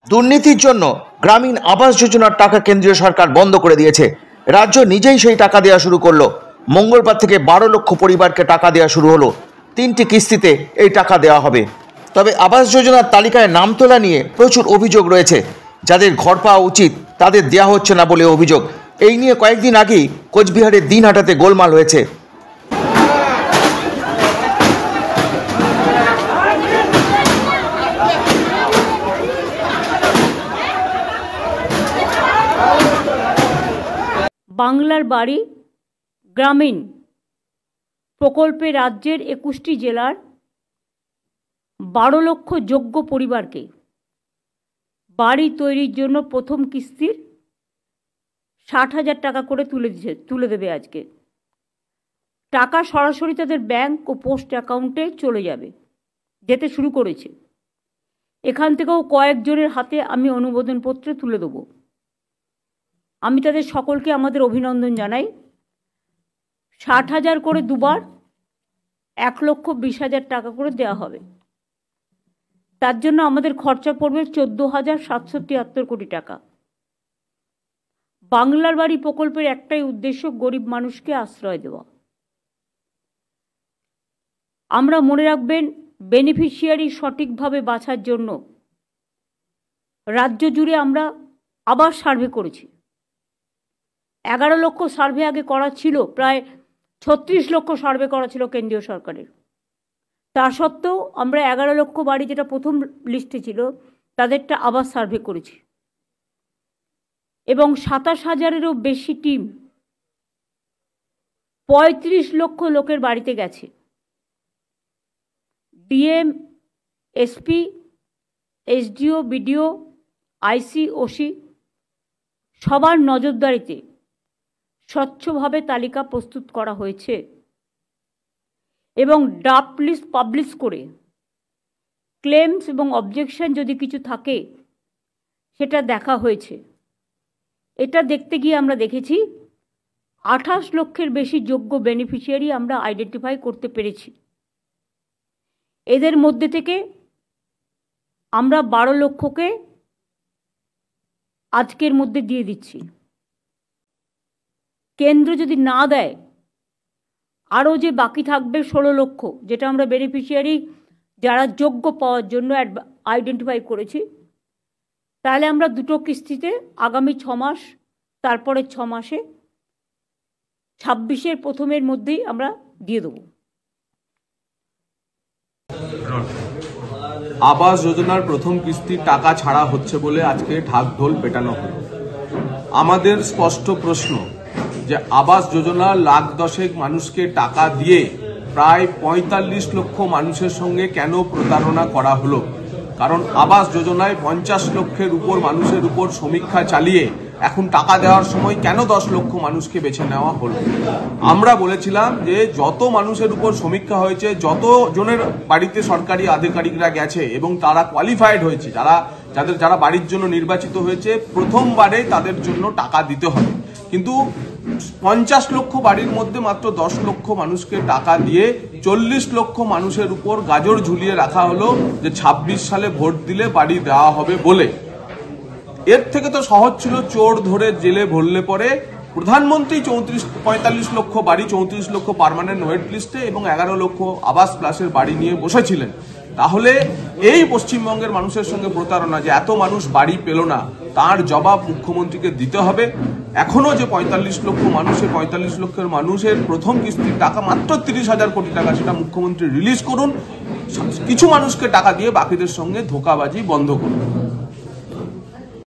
দুর্নীতির জন্য গ্রামীণ আবাস যোজনার টাকা কেন্দ্রীয় সরকার বন্ধ করে দিয়েছে। রাজ্য নিজেই সেই টাকা দেওয়া শুরু করলো। মঙ্গলবার থেকে 12 লক্ষ পরিবারকে টাকা দেওয়া শুরু হলো। 3টি কিস্তিতে এই টাকা দেওয়া হবে। তবে আবাস যোজনার তালিকায় নাম তোলা নিয়ে প্রচুর অভিযোগ রয়েছে। যাদের ঘর পাওয়া উচিত তাদের দেওয়া হচ্ছে না বলে অভিযোগ। এই নিয়ে কয়েকদিন আগেই কোচবিহারের দিনহাটাতে গোলমাল হয়েছে। বাংলার বাড়ি গ্রামীণ প্রকল্পে রাজ্যের 21টি জেলার 12 লক্ষ যোগ্য পরিবারকে বাড়ি তৈরির জন্য প্রথম কিস্তির 60,000 টাকা করে তুলে দেবে। আজকে টাকা সরাসরি তাদের ব্যাংক ও পোস্ট অ্যাকাউন্টে যেতে শুরু করেছে। এখান থেকেও কয়েকজনের হাতে আমি অনুমোদনপত্র তুলে দেব। আমি তাদের সকলকে আমাদের অভিনন্দন জানাই। 60,000 করে দুবার 1,20,000 টাকা করে দেওয়া হবে। তার জন্য আমাদের খরচা পড়বে 14,773 কোটি টাকা। বাংলার বাড়ি প্রকল্পের একটাই উদ্দেশ্য, গরিব মানুষকে আশ্রয় দেওয়া। আমরা মনে রাখবেন, বেনিফিশিয়ারি সঠিকভাবে বাছার জন্য রাজ্য জুড়ে আমরা আবার সার্ভে করেছি। 11 লক্ষ সার্ভে আগে করা ছিল, প্রায় 36 লক্ষ সার্ভে করা ছিল কেন্দ্রীয় সরকারের। তা সত্ত্বেও আমরা 11 লক্ষ বাড়ি, যেটা প্রথম লিস্টে ছিল, তাদেরটা আবার সার্ভে করেছি। এবং 27,000-এরও বেশি টিম 35 লক্ষ লোকের বাড়িতে গেছে। ডিএম, এসপি, এসডিও, বিডিও, আইসি, ওসি সবার নজরদারিতে স্বচ্ছভাবে তালিকা প্রস্তুত করা হয়েছে এবং ড্রাফট লিস্ট পাবলিশ করে ক্লেমস এবং অবজেকশন যদি কিছু থাকে সেটা দেখা হয়েছে। এটা দেখতে গিয়ে আমরা দেখেছি 28 লক্ষের বেশি যোগ্য বেনিফিশিয়ারি আমরা আইডেন্টিফাই করতে পেরেছি। এদের মধ্যে থেকে আমরা 12 লক্ষকে আজকের মধ্যে দিয়ে দিচ্ছি। কেন্দ্র যদি না দেয়, আরও যে বাকি থাকবে 16 লক্ষ, যেটা আমরা বেনিফিশিয়ারি যারা যোগ্য পাওয়ার জন্য আইডেন্টিফাই করেছি, তাহলে আমরা 2টো কিস্তিতে আগামী 6 মাস, তারপরে 6 মাসে 26-এর প্রথমের মধ্যেই আমরা দিয়ে দেব। আবাস যোজনার প্রথম কিস্তির টাকা ছাড়া হচ্ছে বলে আজকে ঢাকঢোল পেটানো হলো। আমাদের স্পষ্ট প্রশ্ন যে আবাস যোজনা 1,10,000 মানুষকে টাকা দিয়ে প্রায় 45 লক্ষ মানুষের সঙ্গে কেন প্রতারণা করা হলো? কারণ আবাস যোজনায় 50 লক্ষের উপর মানুষের উপর সমীক্ষা চালিয়ে এখন টাকা দেওয়ার সময় কেন 10 লক্ষ মানুষকে বেছে নেওয়া হলো? আমরা বলেছিলাম যে যত মানুষের উপর সমীক্ষা হয়েছে, যত জনের বাড়িতে সরকারি আধিকারিকরা গেছে এবং তারা কোয়ালিফাইড হয়েছে, যারা বাড়ির জন্য নির্বাচিত হয়েছে, প্রথমবারে তাদের জন্য টাকা দিতে হবে। কিন্তু 50 লক্ষ বাড়ির মধ্যে মাত্র 10 লক্ষ মানুষকে টাকা দিয়ে 40 লক্ষ মানুষের উপর গাজর ঝুলিয়ে রাখা হলো যে 26 সালে ভোট দিলে বাড়ি দেওয়া হবে বলে। এর থেকে তো সহজ ছিল চোর ধরে জেলে ভরলে পরে প্রধানমন্ত্রী 45 লক্ষ বাড়ি, 34 লক্ষ পার্মানেন্ট ওয়েট লিস্টে এবং 11 লক্ষ আবাস প্লাসের বাড়ি নিয়ে বসেছিলেন। তাহলে এই পশ্চিমবঙ্গের মানুষের সঙ্গে প্রতারণা, যে এত মানুষ বাড়ি পেল না, তার জবাব মুখ্যমন্ত্রীকে দিতে হবে। এখনো যে 45 লক্ষ মানুষের 45 লক্ষের মানুষের প্রথম কিস্তির টাকা মাত্র 30,000 কোটি টাকা, সেটা মুখ্যমন্ত্রী রিলিজ করুন। কিছু মানুষকে টাকা দিয়ে বাকিদের সঙ্গে ধোঁকাবাজি বন্ধ করুন।